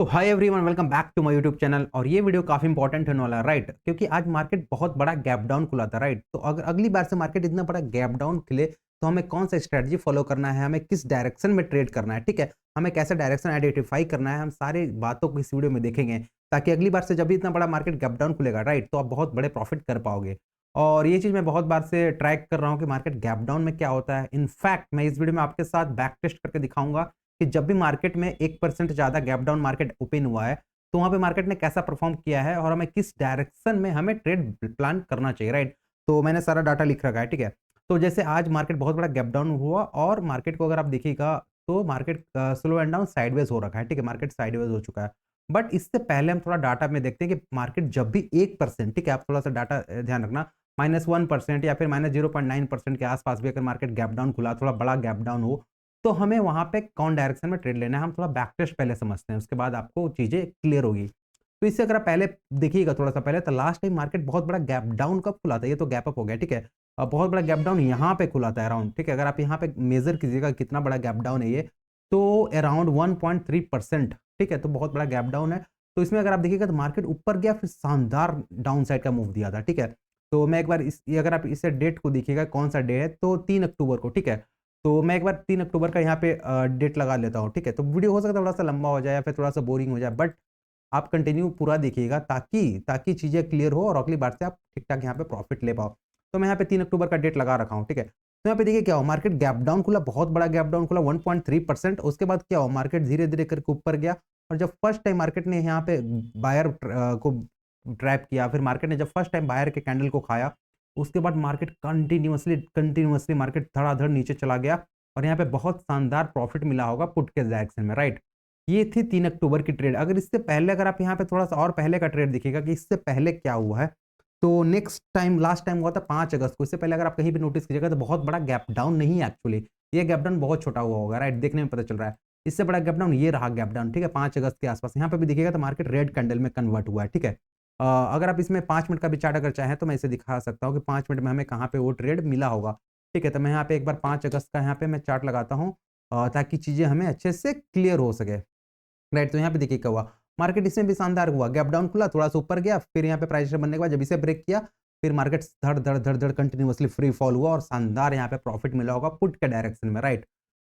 तो hi everyone, welcome back to my YouTube channel. और ये वीडियो काफी इंपॉर्टेंट होने वाला है, राइट? क्योंकि आज मार्केट बहुत बड़ा गैप डाउन खुला था, राइट? तो अगर अगली बार से मार्केट इतना बड़ा गैप डाउन खुले तो हमें कौन सा स्ट्रेटजी फॉलो करना है, हमें किस डायरेक्शन में ट्रेड करना है, ठीक है? हमें कैसे डायरेक्शन आइडेंटिफाई करना है, हम सारी बातों को इस वीडियो में देखेंगे, ताकि अगली बार से जब भी इतना बड़ा मार्केट गैप डाउन खुलेगा, राइट, तो आप बहुत बड़े प्रॉफिट कर पाओगे। और ये चीज मैं बहुत बार से ट्रैक कर रहा हूँ कि मार्केट गैप डाउन में क्या होता है। इनफैक्ट मैं इस वीडियो में आपके साथ बैक टेस्ट करके दिखाऊंगा कि जब भी मार्केट में 1% ज्यादा गैप डाउन मार्केट ओपन हुआ है तो वहाँ पे मार्केट ने कैसा परफॉर्म किया है और हमें किस डायरेक्शन में हमें ट्रेड प्लान करना चाहिए, राइट? तो मैंने सारा डाटा लिख रखा है, ठीक है? तो जैसे आज मार्केट बहुत बड़ा गैप डाउन हुआ और मार्केट को अगर आप देखिएगा तो market slow and down sideways हो रखा है, ठीक है? मार्केट साइडवेज हो चुका है। बट इससे पहले हम थोड़ा डाटा में देखते हैं कि मार्केट जब भी 1%, ठीक है, आप थोड़ा सा डाटा ध्यान रखना, -1% या फिर -0.9% के आसपास भी अगर मार्केट गैप डाउन खुला, थोड़ा बड़ा गैप डाउन हो, तो हमें वहाँ पे कौन डायरेक्शन में ट्रेड लेना है, हम थोड़ा बैक टेस्ट पहले समझते हैं, उसके बाद आपको चीज़ें क्लियर होगी। तो इससे अगर आप पहले देखिएगा थोड़ा-सा पहले, तो लास्ट टाइम मार्केट बहुत बड़ा गैप डाउन कब खुला था? ये तो गैप अप हो गया, ठीक है? बहुत बड़ा गैप डाउन यहाँ पे खुला था अराउंड, ठीक है? अगर आप यहाँ पे मेज़र कीजिएगा कितना बड़ा गैप डाउन है ये, तो अराउंड 1.3%, ठीक है? तो बहुत बड़ा गैप डाउन है। तो इसमें अगर आप देखिएगा तो मार्केट ऊपर गया, फिर शानदार डाउन साइड का मूव दिया था, ठीक है? तो मैं एक बार इस ये अगर आप इसे डेट को देखिएगा कौन-सा डे है, तो 3 अक्टूबर को, ठीक है? तो मैं एक बार 3 अक्टूबर का यहाँ पे डेट लगा लेता हूँ, ठीक है? तो वीडियो हो सकता है थोड़ा-सा लंबा हो जाए या फिर थोड़ा-सा बोरिंग हो जाए, बट आप कंटिन्यू पूरा देखिएगा ताकि ताकि चीज़ें क्लियर हो और अगली बार से आप ठीक-ठाक यहाँ पे प्रॉफ़िट ले पाओ। तो मैं यहाँ पे 3 अक्टूबर का डेट लगा रखा हूँ, ठीक है? तो यहाँ पे देखिए क्या हुआ, मार्केट गैप डाउन खुला, बहुत बड़ा गैप डाउन खुला 1.3%। उसके बाद क्या हुआ, मार्केट धीरे-धीरे करके ऊपर गया और जब फर्स्ट टाइम मार्केट ने यहाँ पे बायर को ट्रैप किया, फिर मार्केट ने जब फर्स्ट टाइम बायर के कैंडल को खाया, उसके बाद मार्केट कंटीन्यूअसली कंटीन्यूअसली मार्केट धड़ाधड़ नीचे चला गया और यहाँ पे बहुत शानदार प्रॉफ़िट मिला होगा पुट के डायरेक्शन में, राइट? ये थी 3 अक्टूबर की ट्रेड। अगर इससे पहले अगर आप यहाँ पे थोड़ा-सा और पहले का ट्रेड देखिएगा कि इससे पहले क्या हुआ है, तो नेक्स्ट टाइम लास्ट टाइम हुआ था 5 अगस्त को। इससे पहले अगर आप कहीं भी नोटिस कीजिएगा तो बहुत बड़ा गैप डाउन नहीं है एक्चुअली। ये गैप डाउन बहुत छोटा हुआ होगा, राइट? देखने में पता चल रहा है। इससे बड़ा गैप डाउन ये रहा गैप डाउन, ठीक है? 5 अगस्त के आसपास। यहाँ पे भी देखिएगा तो मार्केट रेड कैंडल में कन्वर्ट हुआ है, ठीक है? अगर आप इसमें 5 मिनट का भी चार्ट अगर चाहें तो मैं इसे दिखा सकता हूँ कि 5 मिनट में हमें कहाँ पे वो ट्रेड मिला होगा, ठीक है? तो मैं यहाँ पे एक बार 5 अगस्त का यहाँ पे मैं चार्ट लगाता हूँ ताकि चीज़ें हमें अच्छे से क्लियर हो सके। राइट, तो यहाँ पे देखिए क्या हुआ, मार्केट इसमें भी शानदार हुआ, गैप डाउन खुला, थोड़ा-सा ऊपर गया, फिर यहाँ पे प्राइस एक्शन बनने के बाद जब इसे ब्रेक किया, फिर मार्केट धड़, धड़, धड़, धड़ कंटीन्यूअसली फ्री फॉल हुआ और शानदार यहाँ पे प्रॉफिट मिला होगा पुट के डायरेक्शन में, राइट?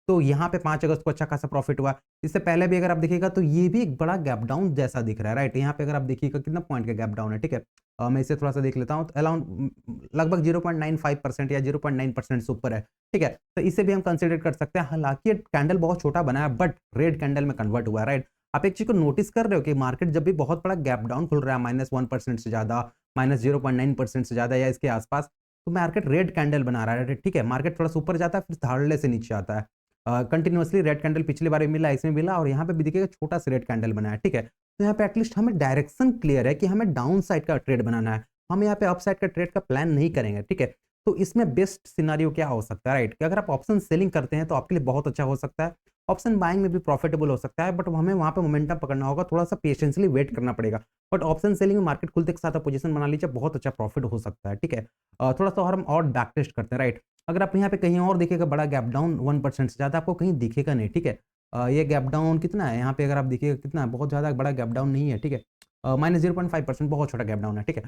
तो यहाँ पे 5 अगस्त को अच्छा खासा प्रॉफिट हुआ। इससे पहले भी अगर आप देखिएगा तो ये भी एक बड़ा गैप डाउन जैसा दिख रहा है, राइट? यहाँ पे अगर आप देखिएगा कितना पॉइंट का गैप डाउन है, ठीक है? मैं इसे थोड़ा-सा देख लेता हूँ, तो अराउंड लगभग 0.95% या 0.9% से ऊपर है, ठीक है? तो इसे भी हम कंसिडर कर सकते हैं। हालाँकि ये कैंडल बहुत छोटा बना है बट रेड कैंडल में कन्वर्ट हुआ है, राइट? आप एक चीज़ को नोटिस कर रहे हो कि मार्केट जब भी बहुत बड़ा गैप डाउन खुल रहा है -1% से ज़्यादा, -0.9% से ज़्यादा या इसके आसपास, तो मार्केट रेड कैंडल बना रहा है, ठीक है? मार्केट थोड़ा-सा ऊपर जाता है, फिर धड़ल्ले से नीचे आता है। कंटीन्यूअसली रेड कैंडल पिछली बार भी मिला, इसमें मिला और यहाँ पे भी देखिएगा छोटा-सा रेड कैंडल बना है, ठीक है? तो यहाँ पे एटलीस्ट हमें डायरेक्शन क्लियर है कि हमें डाउन साइड का ट्रेड बनाना है। हम यहाँ पे अप साइड का ट्रेड का प्लान नहीं करेंगे, ठीक है? तो इसमें बेस्ट सिनेरियो क्या हो सकता है, राइट? कि अगर आप ऑप्शन सेलिंग करते हैं तो आपके लिए बहुत अच्छा हो सकता है। ऑप्शन बाइंग में भी प्रॉफिटेबल हो सकता है बट हमें वहाँ पे मोमेंटम पकड़ना होगा, थोड़ा-सा पेशेंसली वेट करना पड़ेगा। बट ऑप्शन सेलिंग में मार्केट खुलते के साथ आप पोजीशन बना लीजिए, बहुत अच्छा प्रॉफिट हो सकता है, ठीक है? थोड़ा-सा और हम और बैक टेस्ट करते हैं, राइट? अगर आप यहाँ पे कहीं और देखिएगा बड़ा गैप डाउन 1% से ज़्यादा आपको कहीं दिखेगा नहीं, ठीक है? ये गैप डाउन कितना है? यहाँ पे अगर आप देखिएगा कितना है, बहुत ज़्यादा बड़ा गैप डाउन नहीं है, ठीक है? -0.5% बहुत छोटा गैप डाउन है, ठीक है?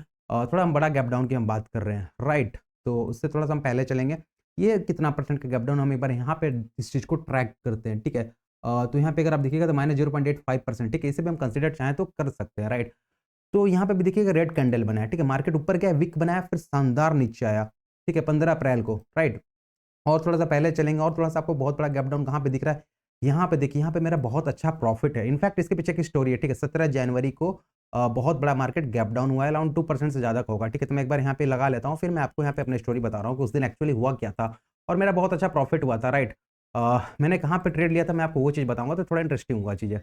थोड़ा हम बड़ा गैप डाउन की हम बात कर रहे हैं, राइट? तो उससे थोड़ा-सा हम पहले चलेंगे। ये कितना परसेंट का गैप डाउन, हम एक बार यहाँ पे इस चीज़ को ट्रैक करते हैं, ठीक है? तो यहाँ पे अगर आप देखिएगा तो -0.85%, ठीक है? इसे भी हम कंसिडर चाहें तो कर सकते हैं, राइट? तो यहाँ पे भी देखिएगा रेड कैंडल बना है, ठीक है? मार्केट ऊपर गया, विक बनाया, फिर शानदार नीचे आया, ठीक है? 15 अप्रैल को, राइट? और थोड़ा-सा पहले चलेंगे और थोड़ा-सा आपको बहुत बड़ा गैप डाउन कहाँ पे दिख रहा है? यहाँ पे देखिए, यहाँ पे मेरा बहुत अच्छा प्रॉफिट है। इनफैक्ट इसके पीछे की स्टोरी है, ठीक है? 17 जनवरी को बहुत बड़ा मार्केट गैप डाउन हुआ है, अराउंड 2% से ज़्यादा का होगा, ठीक है? तो मैं एक बार यहाँ पे लगा लेता हूँ, फिर मैं आपको यहाँ पे अपनी स्टोरी बता रहा हूँ कि उस दिन एक्चुअली हुआ क्या था और मेरा बहुत अच्छा प्रॉफिट हुआ था, राइट? मैंने कहाँ पे ट्रेड लिया था, मैं आपको वो चीज़ बताऊँगा तो थोड़ा इंटरेस्टिंग होगा चीज़ें।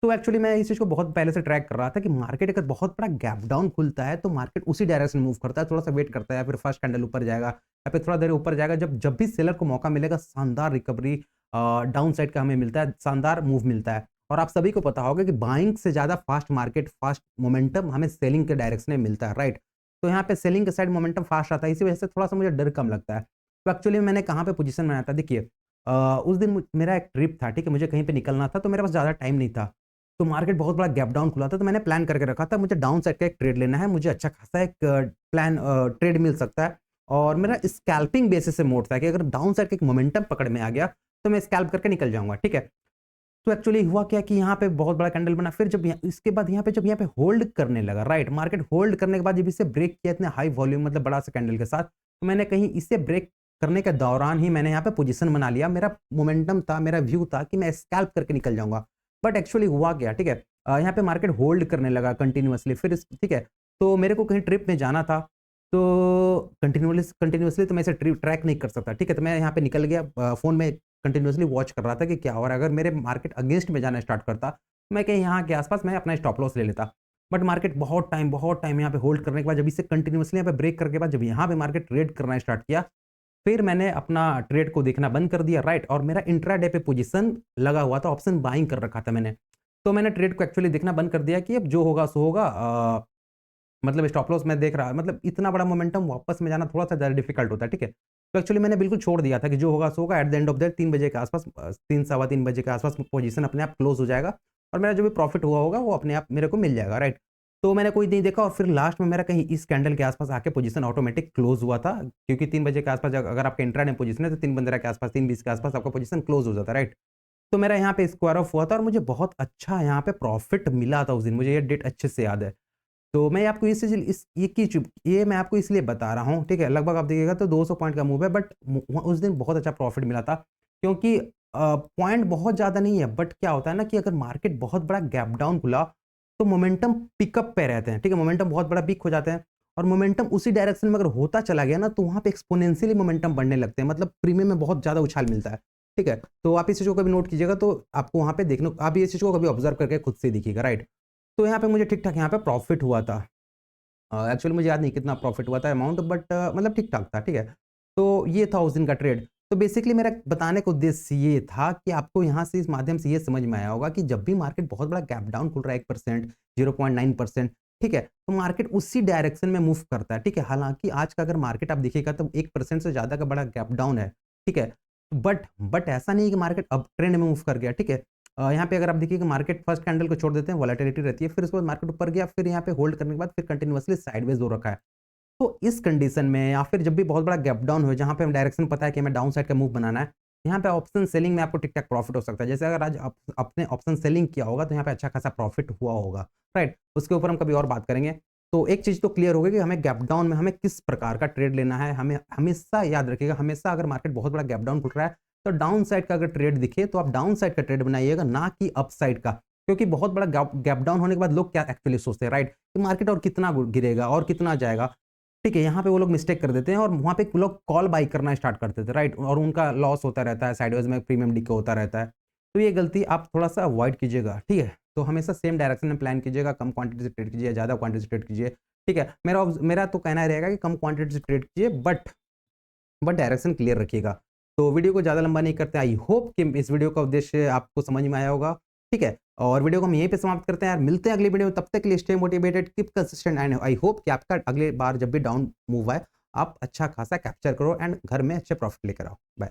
तो एक्चुअली मैं इस चीज़ को बहुत पहले से ट्रैक कर रहा था कि मार्केट अगर बहुत बड़ा गैप डाउन खुलता है, तो मार्केट उसी डायरेक्शन में मूव करता है, थोड़ा-सा वेट करता है, फिर फर्स्ट कैंडल ऊपर जाएगा या फिर थोड़ा देर ऊपर जाएगा। जब जब भी सेलर को मौका मिलेगा, शानदार रिकवरी डाउन साइड का हमें मिलता है, शानदार मूव मिलता है। और आप सभी को पता होगा कि बाइंग से ज़्यादा फास्ट मार्केट, फास्ट मोमेंटम हमें सेलिंग के डायरेक्शन में मिलता है, राइट? तो यहाँ पे सेलिंग के साइड मोमेंटम फास्ट आता है, इसी वजह से थोड़ा-सा मुझे डर कम लगता है। तो एक्चुअली मैंने कहाँ पे पोज़ीशन बनाया था, देखिए उस दिन मेरा एक ट्रिप था, ठीक है? मुझे कहीं पे निकलना था, तो मेरे पास ज़्यादा टाइम नहीं था। तो मार्केट बहुत बड़ा गैप डाउन खुला था, तो मैंने प्लान करके रखा था मुझे डाउन साइड का एक ट्रेड लेना है, मुझे अच्छा खासा एक ट्रेड मिल सकता है और मेरा स्कैल्पिंग बेसिस से मोड था कि अगर डाउन साइड का एक मोमेंटम पकड़ में आ गया तो मैं स्कैल्प करके निकल जाऊंगा, ठीक है। तो एक्चुअली हुआ क्या कि यहाँ पे बहुत बड़ा कैंडल बना, फिर जब इसके बाद जब यहाँ पे होल्ड करने लगा, राइट, मार्केट होल्ड करने के बाद जब इसे ब्रेक किया इतने हाई वॉल्यूम मतलब बड़ा सा कैंडल के साथ, तो मैंने कहीं इसे ब्रेक करने के दौरान ही मैंने यहाँ पे पोजीशन बना लिया। मेरा मोमेंटम था, मेरा व्यू था कि मैं स्कैल्प करके निकल जाऊंगा, बट एक्चुअली हुआ क्या, ठीक है, यहाँ पे मार्केट होल्ड करने लगा कंटिन्यूअसली, फिर ठीक है, तो मेरे को कहीं ट्रिप में जाना था, तो कंटिन्यूअसली तो मैं इसे ट्रैक नहीं कर सकता, ठीक है, तो मैं यहाँ पे निकल गया, फोन में कंटिन्यूअसली वॉच कर रहा था कि क्या हो रहा है। अगर मेरे मार्केट अगेंस्ट में जाना स्टार्ट करता, तो मैं कहीं यहाँ के आसपास मैं अपना स्टॉप लॉस ले लेता, बट मार्केट बहुत टाइम यहाँ पे होल्ड करने के बाद जब इसे कंटिन्यूअसली यहाँ पे ब्रेक करने के बाद जब यहाँ पे मार्केट ट्रेड करना स्टार्ट किया, फिर मैंने अपना ट्रेड को देखना बंद कर दिया, राइट, और मेरा इंट्राडे पे पोजीशन लगा हुआ था, ऑप्शन बाइंग कर रखा था मैंने, तो मैंने ट्रेड को एक्चुअली देखना बंद कर दिया कि अब जो होगा सो होगा। मतलब स्टॉप लॉस मैं देख रहा, मतलब इतना बड़ा मोमेंटम वापस में जाना थोड़ा सा ज़्यादा डिफिकल्ट होता है, ठीक है। तो एक्चुअली मैंने बिल्कुल छोड़ दिया था कि जो होगा सो होगा। At the end of the 3 बजे के आसपास, 3 सवा 3 बजे के आसपास पोजीशन अपने आप क्लोज हो जाएगा और मेरा जो भी प्रॉफिट हुआ होगा वो अपने आप मेरे को मिल जाएगा, राइट। तो मैंने कोई नहीं देखा और फिर लास्ट में मेरा कहीं इस कैंडल के आसपास आके पोजीशन ऑटोमेटिक क्लोज हुआ था, क्योंकि 3 बजे के आसपास अगर आपका इंट्राडे पोजीशन है तो 3 15 के आसपास, 3:20 के आसपास आपका पोजीशन क्लोज हो जाता है, राइट। तो मेरा यहाँ पे स्क्वायर ऑफ हुआ था और मुझे बहुत अच्छा यहाँ पे प्रॉफिट मिला था उस दिन, मुझे ये डेट अच्छे से याद है। तो मैं आपको ये मैं आपको इसलिए बता रहा हूँ, ठीक है, लगभग आप देखिएगा तो 200 पॉइंट का मूव है, बट उस दिन बहुत अच्छा प्रॉफिट मिला था, क्योंकि पॉइंट बहुत ज़्यादा नहीं है, बट क्या होता है ना कि अगर मार्केट बहुत बड़ा गैप डाउन खुला तो मोमेंटम पिकअप पे रहते हैं, ठीक है, मोमेंटम बहुत बड़ा पिक हो जाते हैं और मोमेंटम उसी डायरेक्शन में अगर होता चला गया ना तो वहाँ पे एक्सपोनेंशियली मोमेंटम बढ़ने लगते हैं, मतलब प्रीमियम में बहुत ज़्यादा उछाल मिलता है, ठीक है। तो आप इस चीज़ को कभी नोट कीजिएगा तो आपको वहाँ पे देखने, आप इस चीज़ को कभी ऑब्जर्व करके खुद से देखिएगा, राइट। तो यहाँ पे मुझे ठीक ठाक यहाँ पे प्रॉफिट हुआ था। एक्चुअली मुझे याद नहीं कितना प्रॉफिट हुआ था अमाउंट, बट मतलब ठीक-ठाक था, ठीक है। तो ये था उस दिन का ट्रेड। तो बेसिकली मेरा बताने का उद्देश्य ये था कि आपको यहाँ से इस माध्यम से ये समझ में आया होगा कि जब भी मार्केट बहुत बड़ा गैप डाउन खुल रहा है 1%, 0.9%, ठीक है, तो मार्केट उसी डायरेक्शन में मूव करता है, ठीक है। हालाँकि आज का अगर मार्केट आप देखिएगा तो 1% से ज़्यादा का बड़ा गैप डाउन है, ठीक है। बट ऐसा नहीं है कि मार्केट अप ट्रेंड में मूव कर गया, ठीक है। यहाँ पे अगर आप देखिए कि मार्केट फर्स्ट कैंडल को छोड़ देते हैं, वोलेटिलिटी रहती है, फिर उसके बाद मार्केट ऊपर गया, फिर यहाँ पे होल्ड करने के बाद फिर कंटिन्यूअसली साइडवेज हो रखा है। तो इस कंडीशन में या फिर जब भी बहुत बड़ा गैप डाउन हो, जहाँ पे हमें डायरेक्शन पता है कि हमें डाउन साइड का मूव बनाना है, यहाँ पे ऑप्शन सेलिंग में आपको टिक-टैक प्रॉफिट हो सकता है। जैसे अगर आज आपने ऑप्शन सेलिंग किया होगा, तो यहाँ पे अच्छा खासा प्रॉफिट हुआ होगा, राइट? उसके ऊपर हम कभी और बात करेंगे। तो एक चीज़ तो क्लियर हो गई कि हमें गैप डाउन में हमें किस प्रकार का ट्रेड लेना है। हमें हमेशा याद रखिएगा, हमेशा अगर मार्केट बहुत बड़ा गैप डाउन खुल रहा है, तो डाउन साइड का अगर ट्रेड दिखे, तो आप डाउन साइड का ट्रेड बनाइएगा, ना कि अप साइड का। क्योंकि बहुत बड़ा गैप डाउन होने के बाद लोग क्या एक्चुअली सोचते हैं, राइट? कि मार्केट और कितना गिरेगा और कितना जाएगा। ठीक है, यहाँ पे वो लोग मिस्टेक कर देते हैं और वहाँ पे लोग कॉल बाई करना स्टार्ट कर देते हैं, राइट? और उनका लॉस होता रहता है, साइडवेज में प्रीमियम डीके होता रहता है। तो ये गलती आप थोड़ा-सा अवॉइड कीजिएगा, ठीक है? तो हमेशा सेम डायरेक्शन में प्लान कीजिएगा, कम क्वांटिटी से ट्रेड कीजिए, ज़्यादा क्वांटिटी से ट्रेड कीजिए, ठीक है? मेरा तो कहना रहेगा कि कम क्वांटिटी से ट्रेड कीजिए, बट डायरेक्शन क्लियर रखिएगा। तो वीडियो को ज़्यादा लंबा नहीं करते, आई होप कि इस वीडियो का उद्देश्य आपको समझ में आया होगा, ठीक है? और वीडियो को हम यहीं पे समाप्त करते हैं यार, मिलते हैं अगली वीडियो में, तब तक के लिए stay motivated, keep consistent and I hope कि आपका अगली बार जब भी डाउन मूव आए, आप अच्छा खासा कैप्चर करो एंड घर में अच्छे प्रॉफिट लेकर आओ। बाय।